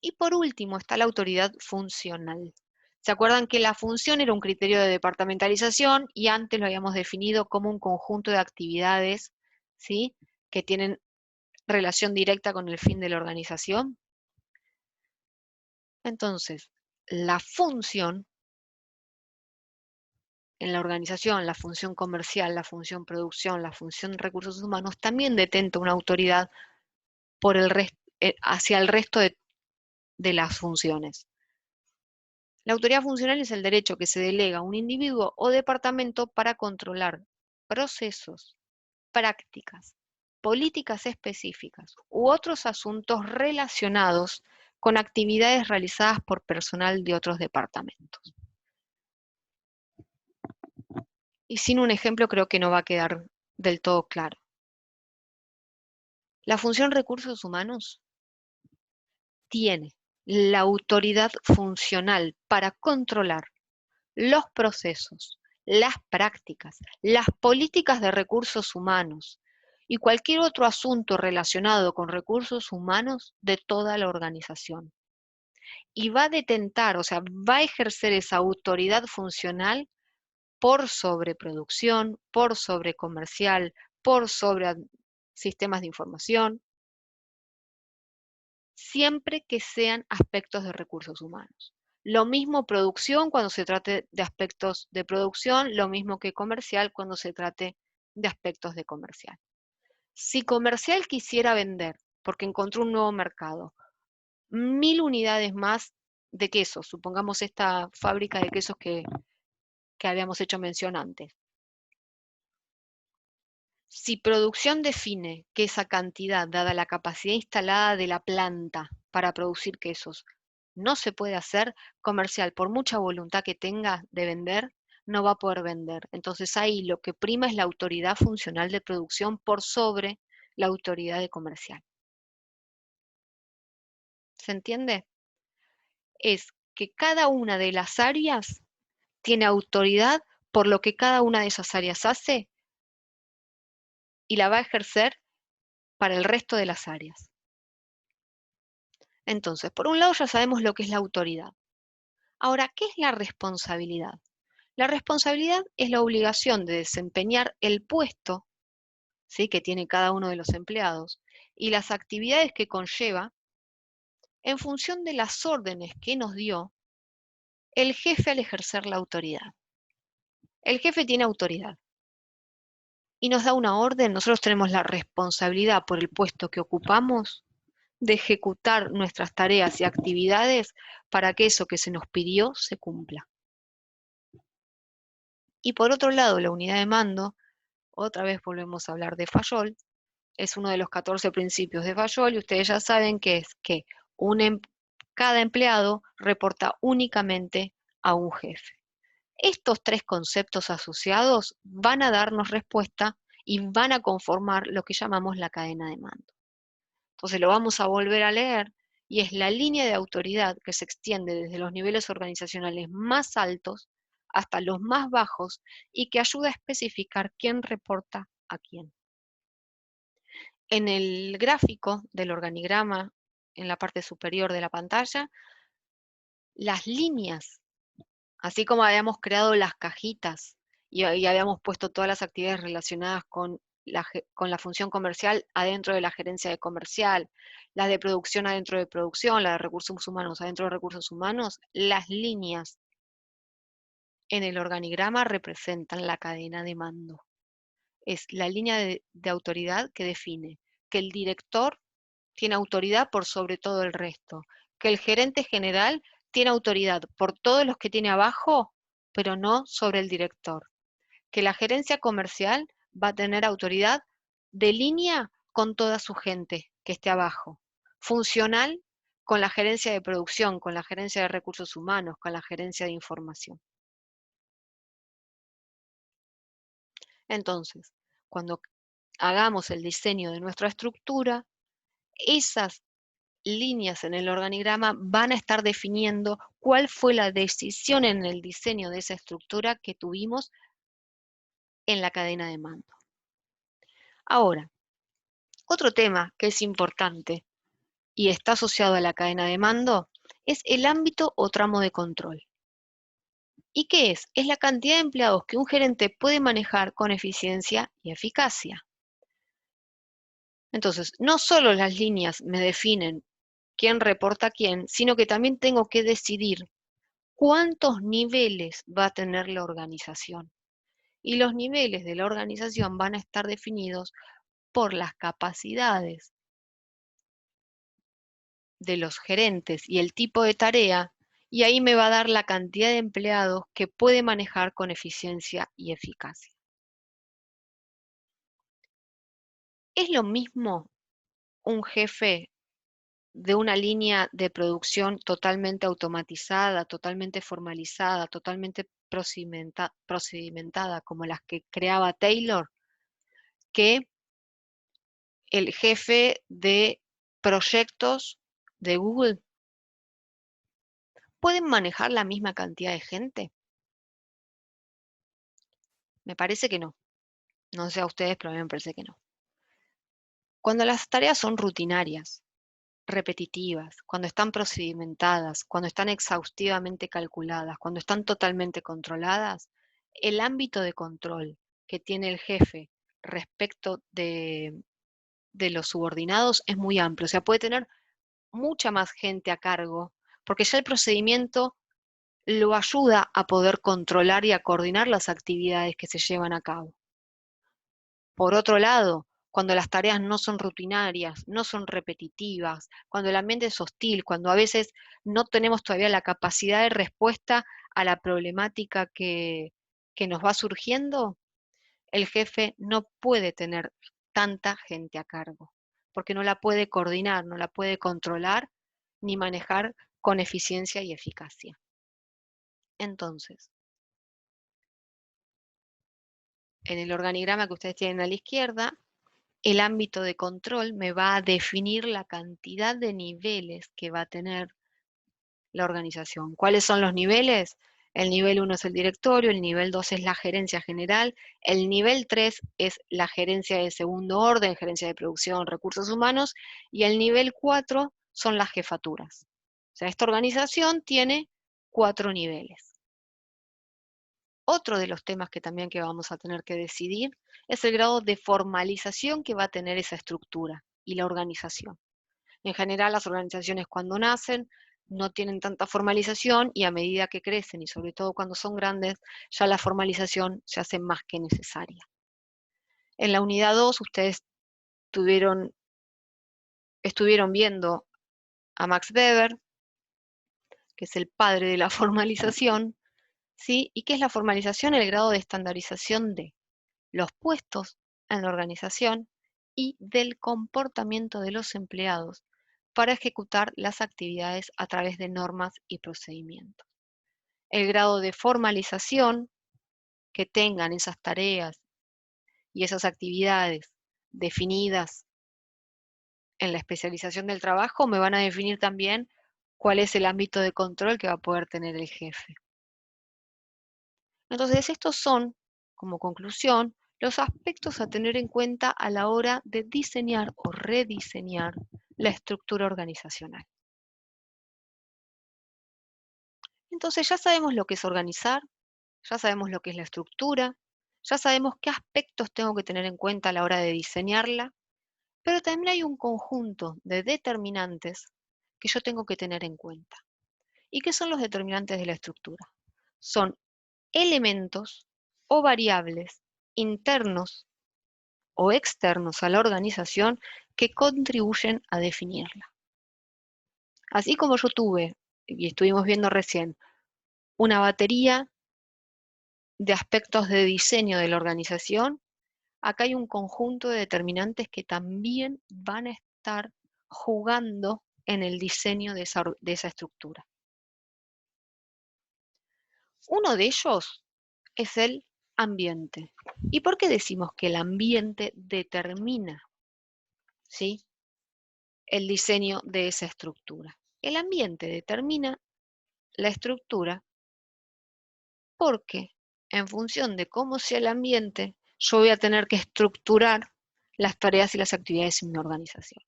S1: Y por último está la autoridad funcional. ¿Se acuerdan que la función era un criterio de departamentalización y antes lo habíamos definido como un conjunto de actividades, ¿sí? Que tienen relación directa con el fin de la organización? Entonces, la función en la organización, la función comercial, la función producción, la función recursos humanos, también detenta una autoridad por hacia el resto de las funciones. La autoridad funcional es el derecho que se delega a un individuo o departamento para controlar procesos, prácticas, políticas específicas u otros asuntos relacionados con actividades realizadas por personal de otros departamentos. Y sin un ejemplo creo que no va a quedar del todo claro. La función recursos humanos tiene la autoridad funcional para controlar los procesos, las prácticas, las políticas de recursos humanos y cualquier otro asunto relacionado con recursos humanos de toda la organización. Y va a detentar, o sea, va a ejercer esa autoridad funcional por sobreproducción, por sobrecomercial, por sobre sistemas de información, siempre que sean aspectos de recursos humanos. Lo mismo producción cuando se trate de aspectos de producción, lo mismo que comercial cuando se trate de aspectos de comercial. Si comercial quisiera vender, porque encontró un nuevo mercado, 1000 unidades más de quesos, supongamos esta fábrica de quesos que habíamos hecho mención antes. Si producción define que esa cantidad, dada la capacidad instalada de la planta para producir quesos, no se puede hacer, comercial, por mucha voluntad que tenga de vender, no va a poder vender. Entonces ahí lo que prima es la autoridad funcional de producción por sobre la autoridad de comercial. ¿Se entiende? Es que cada una de las áreas tiene autoridad por lo que cada una de esas áreas hace y la va a ejercer para el resto de las áreas. Entonces, por un lado ya sabemos lo que es la autoridad. Ahora, ¿qué es la responsabilidad? La responsabilidad es la obligación de desempeñar el puesto, ¿sí?, que tiene cada uno de los empleados y las actividades que conlleva en función de las órdenes que nos dio el jefe al ejercer la autoridad. El jefe tiene autoridad y nos da una orden, nosotros tenemos la responsabilidad por el puesto que ocupamos de ejecutar nuestras tareas y actividades para que eso que se nos pidió se cumpla. Y por otro lado, la unidad de mando, otra vez volvemos a hablar de Fayol, es uno de los 14 principios de Fayol y ustedes ya saben que es que cada empleado reporta únicamente a un jefe. Estos tres conceptos asociados van a darnos respuesta y van a conformar lo que llamamos la cadena de mando. Entonces lo vamos a volver a leer y es la línea de autoridad que se extiende desde los niveles organizacionales más altos hasta los más bajos y que ayuda a especificar quién reporta a quién. En el gráfico del organigrama, en la parte superior de la pantalla, las líneas, así como habíamos creado las cajitas y habíamos puesto todas las actividades relacionadas con la función comercial adentro de la gerencia de comercial, las de producción adentro de producción, las de recursos humanos adentro de recursos humanos, las líneas en el organigrama representan la cadena de mando. Es la línea de autoridad que define que el director tiene autoridad por sobre todo el resto, que el gerente general tiene autoridad por todos los que tiene abajo, pero no sobre el director, que la gerencia comercial va a tener autoridad de línea con toda su gente que esté abajo, funcional con la gerencia de producción, con la gerencia de recursos humanos, con la gerencia de información. Entonces, cuando hagamos el diseño de nuestra estructura, esas líneas en el organigrama van a estar definiendo cuál fue la decisión en el diseño de esa estructura que tuvimos en la cadena de mando. Ahora, otro tema que es importante y está asociado a la cadena de mando es el ámbito o tramo de control. ¿Y qué es? Es la cantidad de empleados que un gerente puede manejar con eficiencia y eficacia. Entonces, no solo las líneas me definen quién reporta a quién, sino que también tengo que decidir cuántos niveles va a tener la organización. Y los niveles de la organización van a estar definidos por las capacidades de los gerentes y el tipo de tarea, y ahí me va a dar la cantidad de empleados que puede manejar con eficiencia y eficacia. ¿Es lo mismo un jefe de una línea de producción totalmente automatizada, totalmente formalizada, totalmente procedimentada, como las que creaba Taylor, que el jefe de proyectos de Google? ¿Pueden manejar la misma cantidad de gente? Me parece que no. No sé a ustedes, pero a mí me parece que no. Cuando las tareas son rutinarias, repetitivas, cuando están procedimentadas, cuando están exhaustivamente calculadas, cuando están totalmente controladas, el ámbito de control que tiene el jefe respecto de los subordinados es muy amplio. O sea, puede tener mucha más gente a cargo, porque ya el procedimiento lo ayuda a poder controlar y a coordinar las actividades que se llevan a cabo. Por otro lado, cuando las tareas no son rutinarias, no son repetitivas, cuando el ambiente es hostil, cuando a veces no tenemos todavía la capacidad de respuesta a la problemática que nos va surgiendo, el jefe no puede tener tanta gente a cargo, porque no la puede coordinar, no la puede controlar ni manejar con eficiencia y eficacia. Entonces, en el organigrama que ustedes tienen a la izquierda, el ámbito de control me va a definir la cantidad de niveles que va a tener la organización. ¿Cuáles son los niveles? El nivel 1 es el directorio, el nivel 2 es la gerencia general, el nivel 3 es la gerencia de segundo orden, gerencia de producción, recursos humanos, y el nivel 4 son las jefaturas. O sea, esta organización tiene 4 niveles. Otro de los temas que también que vamos a tener que decidir es el grado de formalización que va a tener esa estructura y la organización. En general, las organizaciones cuando nacen no tienen tanta formalización y a medida que crecen, y sobre todo cuando son grandes, ya la formalización se hace más que necesaria. En la unidad 2 ustedes estuvieron viendo a Max Weber, que es el padre de la formalización, ¿sí? ¿Y qué es la formalización? El grado de estandarización de los puestos en la organización y del comportamiento de los empleados para ejecutar las actividades a través de normas y procedimientos. El grado de formalización que tengan esas tareas y esas actividades definidas en la especialización del trabajo me van a definir también cuál es el ámbito de control que va a poder tener el jefe. Entonces, estos son, como conclusión, los aspectos a tener en cuenta a la hora de diseñar o rediseñar la estructura organizacional. Entonces, ya sabemos lo que es organizar, ya sabemos lo que es la estructura, ya sabemos qué aspectos tengo que tener en cuenta a la hora de diseñarla, pero también hay un conjunto de determinantes que yo tengo que tener en cuenta. ¿Y qué son los determinantes de la estructura? Son elementos o variables internos o externos a la organización que contribuyen a definirla. Así como yo tuve, y estuvimos viendo recién, una batería de aspectos de diseño de la organización, acá hay un conjunto de determinantes que también van a estar jugando en el diseño de esa estructura. Uno de ellos es el ambiente. ¿Y por qué decimos que el ambiente determina, ¿sí?, el diseño de esa estructura? El ambiente determina la estructura porque en función de cómo sea el ambiente, yo voy a tener que estructurar las tareas y las actividades en mi organización.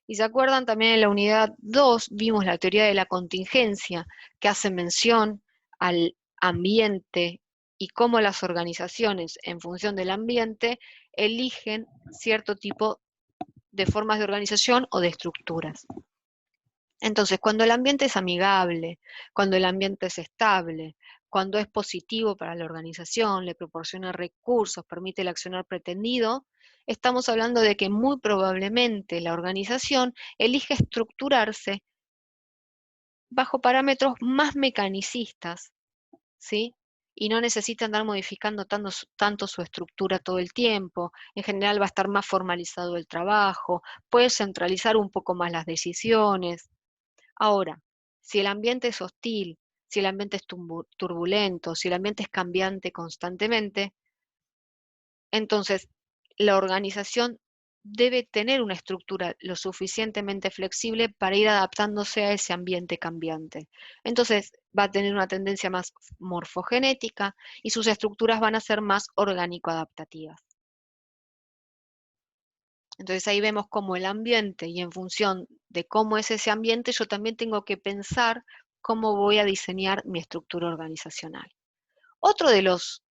S1: Y se acuerdan también en la unidad 2 vimos la teoría de la contingencia, que hace mención al ambiente y cómo las organizaciones, en función del ambiente, eligen cierto tipo de formas de organización o de estructuras. Entonces, cuando el ambiente es amigable, cuando el ambiente es estable, cuando es positivo para la organización, le proporciona recursos, permite el accionar pretendido, estamos hablando de que muy probablemente la organización elige estructurarse bajo parámetros más mecanicistas, ¿sí? Y no necesita andar modificando tanto su estructura todo el tiempo. En general va a estar más formalizado el trabajo, puede centralizar un poco más las decisiones. Ahora, si el ambiente es hostil, si el ambiente es turbulento, si el ambiente es cambiante constantemente, entonces la organización debe tener una estructura lo suficientemente flexible para ir adaptándose a ese ambiente cambiante. Entonces va a tener una tendencia más morfogenética y sus estructuras van a ser más orgánico-adaptativas. Entonces ahí vemos cómo el ambiente y en función de cómo es ese ambiente, yo también tengo que pensar cómo voy a diseñar mi estructura organizacional. Otro de los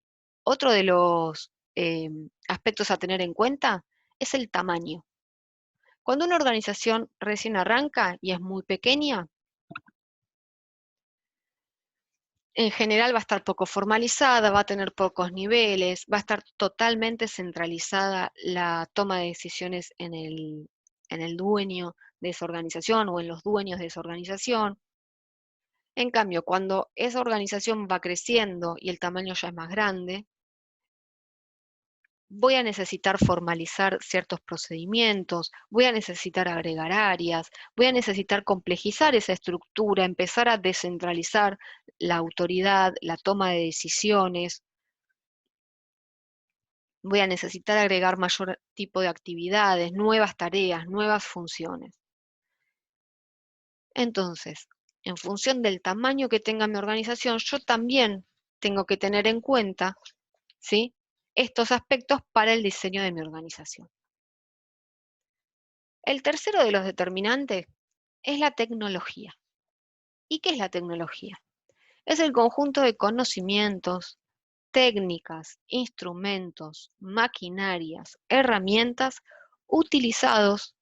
S1: aspectos a tener en cuenta es el tamaño. Cuando una organización recién arranca y es muy pequeña, en general va a estar poco formalizada, va a tener pocos niveles, va a estar totalmente centralizada la toma de decisiones en el dueño de esa organización o en los dueños de esa organización. En cambio, cuando esa organización va creciendo y el tamaño ya es más grande, voy a necesitar formalizar ciertos procedimientos, voy a necesitar agregar áreas, voy a necesitar complejizar esa estructura, empezar a descentralizar la autoridad, la toma de decisiones, voy a necesitar agregar mayor tipo de actividades, nuevas tareas, nuevas funciones. Entonces, en función del tamaño que tenga mi organización, yo también tengo que tener en cuenta, ¿sí?, estos aspectos para el diseño de mi organización. El tercero de los determinantes es la tecnología. ¿Y qué es la tecnología? Es el conjunto de conocimientos, técnicas, instrumentos, maquinarias, herramientas utilizados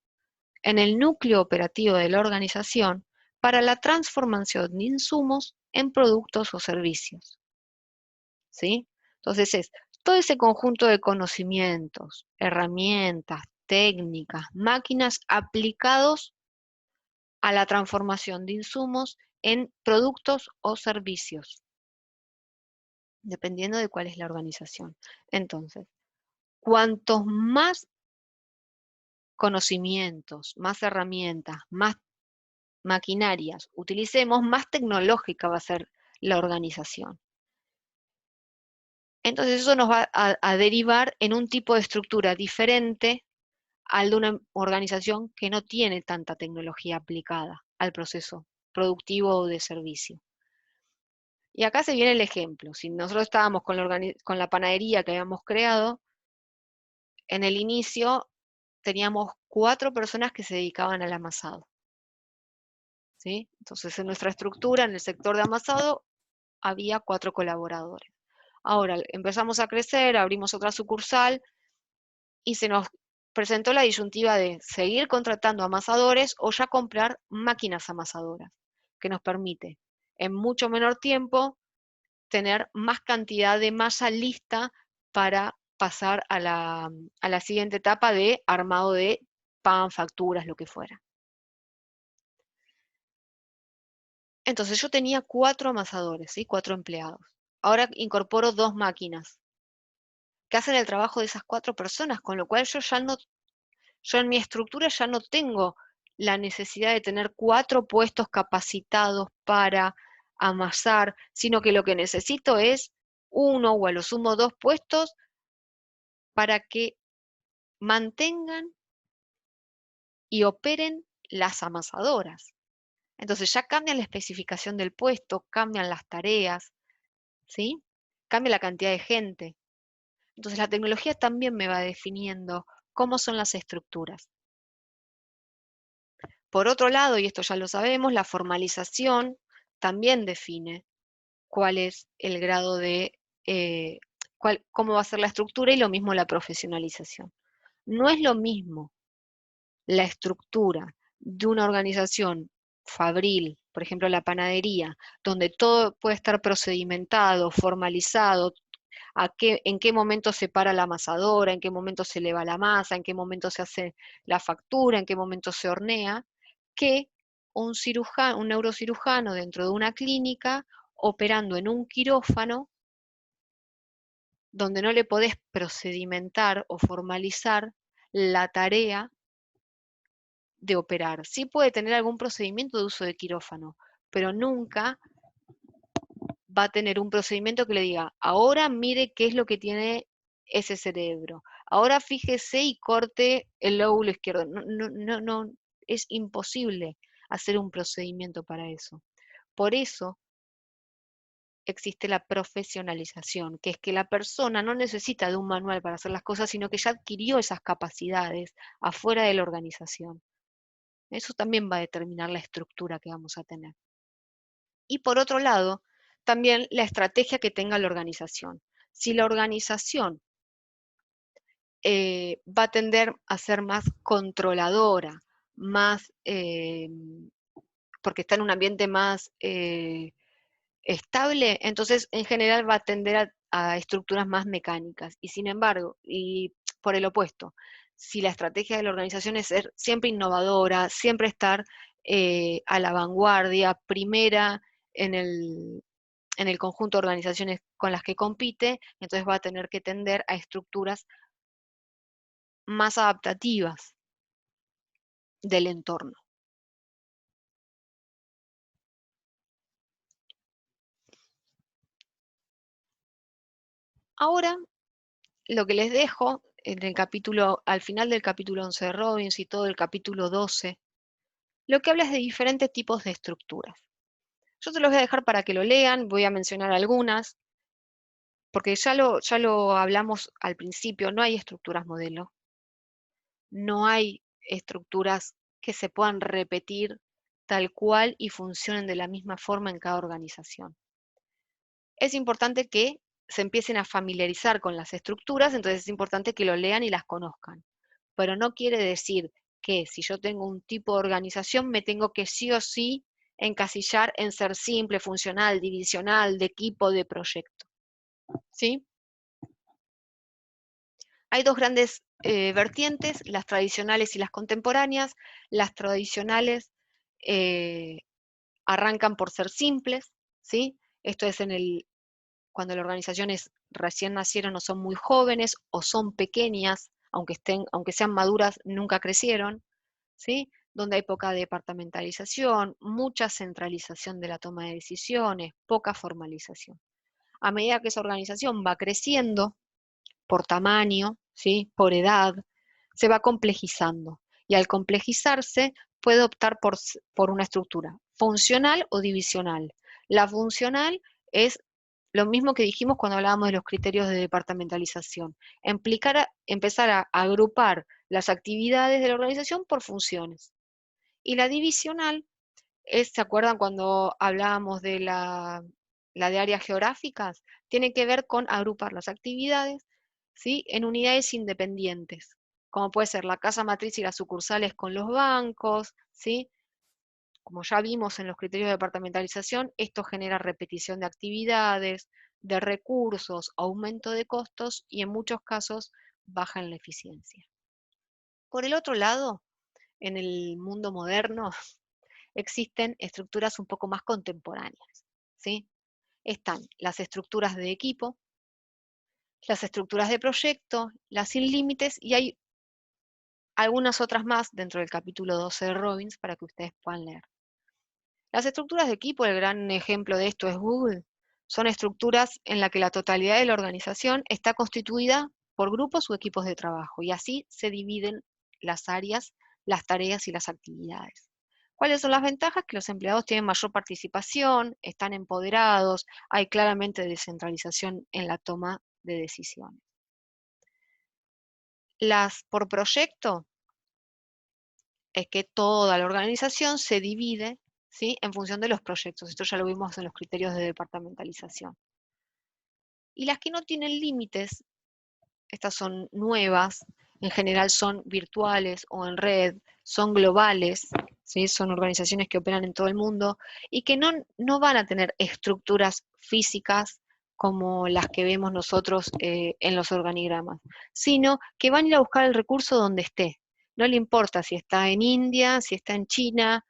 S1: en el núcleo operativo de la organización para la transformación de insumos en productos o servicios. ¿Sí? Entonces es todo ese conjunto de conocimientos, herramientas, técnicas, máquinas aplicados a la transformación de insumos en productos o servicios, dependiendo de cuál es la organización. Entonces, cuantos más conocimientos, más herramientas, más maquinarias utilicemos, más tecnológica va a ser la organización. Entonces eso nos va a derivar en un tipo de estructura diferente al de una organización que no tiene tanta tecnología aplicada al proceso productivo o de servicio. Y acá se viene el ejemplo. Si nosotros estábamos con la panadería que habíamos creado, en el inicio teníamos 4 personas que se dedicaban al amasado, ¿sí? Entonces, en nuestra estructura, en el sector de amasado, había 4 colaboradores. Ahora empezamos a crecer, abrimos otra sucursal y se nos presentó la disyuntiva de seguir contratando amasadores o ya comprar máquinas amasadoras, que nos permite en mucho menor tiempo tener más cantidad de masa lista para pasar a la siguiente etapa de armado de pan, facturas, lo que fuera. Entonces yo tenía 4 amasadores, ¿sí?, 4 empleados. Ahora incorporo 2 máquinas que hacen el trabajo de esas 4 personas, con lo cual yo en mi estructura ya no tengo la necesidad de tener 4 puestos capacitados para amasar, sino que lo que necesito es 1 o a lo sumo 2 puestos para que mantengan y operen las amasadoras. Entonces ya cambian la especificación del puesto, cambian las tareas, ¿sí? Cambia la cantidad de gente. Entonces la tecnología también me va definiendo cómo son las estructuras. Por otro lado, y esto ya lo sabemos, la formalización también define cuál es el grado de, cómo va a ser la estructura, y lo mismo la profesionalización. No es lo mismo la estructura de una organización fabril, por ejemplo la panadería, donde todo puede estar procedimentado, formalizado, en qué momento se para la amasadora, en qué momento se eleva la masa, en qué momento se hace la factura, en qué momento se hornea, que un neurocirujano dentro de una clínica operando en un quirófano donde no le podés procedimentar o formalizar la tarea de operar. Sí puede tener algún procedimiento de uso de quirófano, pero nunca va a tener un procedimiento que le diga, ahora mire qué es lo que tiene ese cerebro, ahora fíjese y corte el lóbulo izquierdo. No, no, no, no, es imposible hacer un procedimiento para eso. Por eso existe la profesionalización, que es que la persona no necesita de un manual para hacer las cosas, sino que ya adquirió esas capacidades afuera de la organización. Eso también va a determinar la estructura que vamos a tener. Y por otro lado, también la estrategia que tenga la organización. Si la organización va a tender a ser más controladora, más, porque está en un ambiente más estable, entonces en general va a tender a estructuras más mecánicas. Y sin embargo, y por el opuesto, si la estrategia de la organización es ser siempre innovadora, siempre estar a la vanguardia, primera en el conjunto de organizaciones con las que compite, entonces va a tener que tender a estructuras más adaptativas del entorno. Ahora lo que les dejo en el capítulo, al final del capítulo 11 de Robbins y todo el capítulo 12, lo que habla es de diferentes tipos de estructuras. Yo se los voy a dejar para que lo lean, voy a mencionar algunas, porque ya lo hablamos al principio, no hay estructuras modelo, no hay estructuras que se puedan repetir tal cual y funcionen de la misma forma en cada organización. Es importante que se empiecen a familiarizar con las estructuras, entonces es importante que lo lean y las conozcan. Pero no quiere decir que si yo tengo un tipo de organización me tengo que sí o sí encasillar en ser simple, funcional, divisional, de equipo, de proyecto. ¿Sí? Hay dos grandes vertientes, las tradicionales y las contemporáneas. Las tradicionales eh, arrancan por ser simples, ¿sí? Esto es cuando las organizaciones recién nacieron o son muy jóvenes o son pequeñas, aunque sean maduras, nunca crecieron, ¿sí? Donde hay poca departamentalización, mucha centralización de la toma de decisiones, poca formalización. A medida que esa organización va creciendo, por tamaño, ¿sí? Por edad, se va complejizando. Y al complejizarse, puede optar por una estructura funcional o divisional. La funcional es lo mismo que dijimos cuando hablábamos de los criterios de departamentalización. Empezar a agrupar las actividades de la organización por funciones. Y la divisional ¿se acuerdan cuando hablábamos de la de áreas geográficas? Tiene que ver con agrupar las actividades, ¿sí? En unidades independientes, como puede ser la casa matriz y las sucursales con los bancos, ¿sí? Como ya vimos en los criterios de departamentalización, esto genera repetición de actividades, de recursos, aumento de costos y en muchos casos baja en la eficiencia. Por el otro lado, en el mundo moderno, existen estructuras un poco más contemporáneas, ¿sí? Están las estructuras de equipo, las estructuras de proyecto, las sin límites y hay algunas otras más dentro del capítulo 12 de Robbins para que ustedes puedan leer. Las estructuras de equipo, el gran ejemplo de esto es Google, son estructuras en las que la totalidad de la organización está constituida por grupos o equipos de trabajo y así se dividen las áreas, las tareas y las actividades. ¿Cuáles son las ventajas? Que los empleados tienen mayor participación, están empoderados, hay claramente descentralización en la toma de decisiones. Las por proyecto es que toda la organización se divide, ¿sí? En función de los proyectos. Esto ya lo vimos en los criterios de departamentalización. Y las que no tienen límites, estas son nuevas, en general son virtuales o en red, son globales, ¿sí? Son organizaciones que operan en todo el mundo y que no van a tener estructuras físicas como las que vemos nosotros en los organigramas, sino que van a ir a buscar el recurso donde esté. No le importa si está en India, si está en China,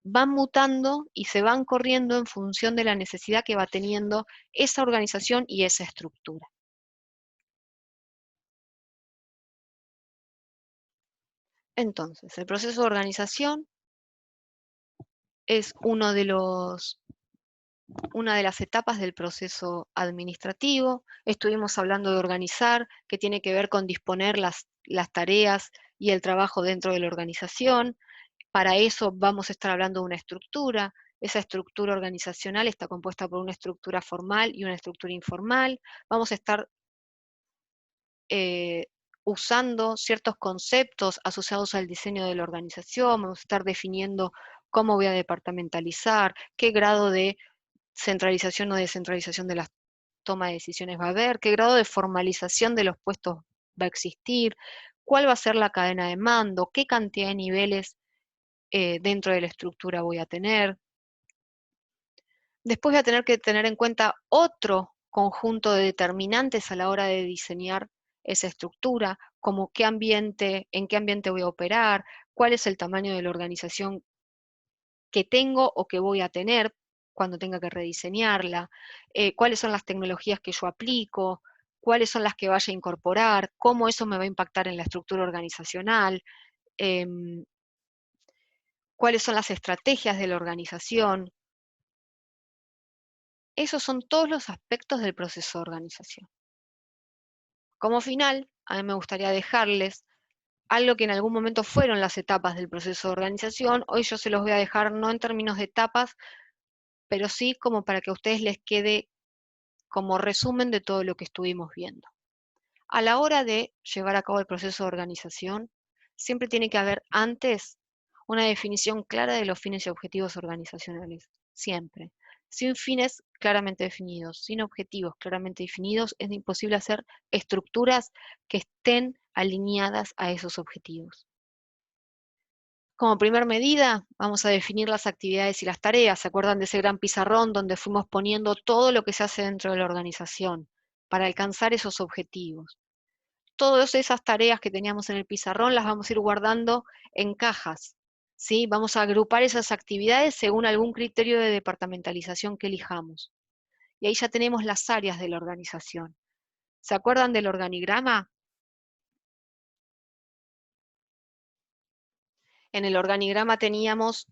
S1: van mutando y se van corriendo en función de la necesidad que va teniendo esa organización y esa estructura. Entonces, el proceso de organización es una de las etapas del proceso administrativo. Estuvimos hablando de organizar, que tiene que ver con disponer las tareas y el trabajo dentro de la organización. Para eso vamos a estar hablando de una estructura. Esa estructura organizacional está compuesta por una estructura formal y una estructura informal. Vamos a estar eh, usando ciertos conceptos asociados al diseño de la organización, vamos a estar definiendo cómo voy a departamentalizar, qué grado de centralización o descentralización de la toma de decisiones va a haber, qué grado de formalización de los puestos va a existir, cuál va a ser la cadena de mando, qué cantidad de niveles dentro de la estructura voy a tener. Después voy a tener que tener en cuenta otro conjunto de determinantes a la hora de diseñar esa estructura, como en qué ambiente voy a operar, cuál es el tamaño de la organización que tengo o que voy a tener cuando tenga que rediseñarla, cuáles son las tecnologías que yo aplico, cuáles son las que vaya a incorporar, cómo eso me va a impactar en la estructura organizacional, em, cuáles son las estrategias de la organización. Esos son todos los aspectos del proceso de organización. Como final, a mí me gustaría dejarles algo que en algún momento fueron las etapas del proceso de organización. Hoy yo se los voy a dejar no en términos de etapas, pero sí como para que a ustedes les quede como resumen de todo lo que estuvimos viendo. A la hora de llevar a cabo el proceso de organización, siempre tiene que haber antes una definición clara de los fines y objetivos organizacionales. Siempre. Sin fines claramente definidos, sin objetivos claramente definidos, es imposible hacer estructuras que estén alineadas a esos objetivos. Como primer medida, vamos a definir las actividades y las tareas. ¿Se acuerdan de ese gran pizarrón donde fuimos poniendo todo lo que se hace dentro de la organización para alcanzar esos objetivos? Todas esas tareas que teníamos en el pizarrón las vamos a ir guardando en cajas, ¿sí? Vamos a agrupar esas actividades según algún criterio de departamentalización que elijamos. Y ahí ya tenemos las áreas de la organización. ¿Se acuerdan del organigrama? En el organigrama teníamos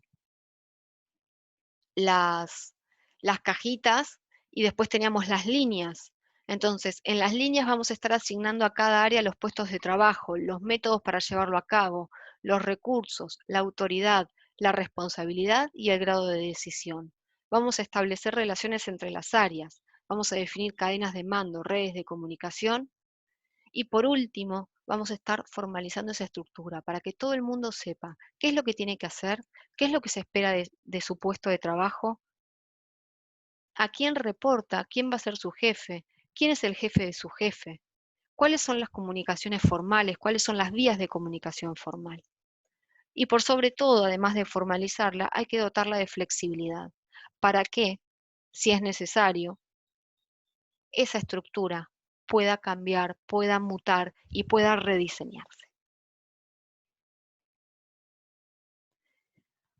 S1: las, las cajitas y después teníamos las líneas. Entonces, en las líneas vamos a estar asignando a cada área los puestos de trabajo, los métodos para llevarlo a cabo, los recursos, la autoridad, la responsabilidad y el grado de decisión. Vamos a establecer relaciones entre las áreas, vamos a definir cadenas de mando, redes de comunicación y por último, vamos a estar formalizando esa estructura para que todo el mundo sepa qué es lo que tiene que hacer, qué es lo que se espera de su puesto de trabajo, a quién reporta, quién va a ser su jefe, quién es el jefe de su jefe, cuáles son las comunicaciones formales, cuáles son las vías de comunicación formal. Y por sobre todo, además de formalizarla, hay que dotarla de flexibilidad para que, si es necesario, esa estructura pueda cambiar, pueda mutar y pueda rediseñarse.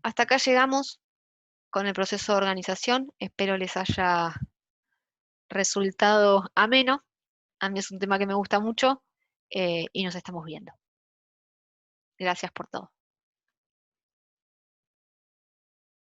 S1: Hasta acá llegamos con el proceso de organización. Espero les haya resultado ameno. A mí es un tema que me gusta mucho y nos estamos viendo. Gracias por todo.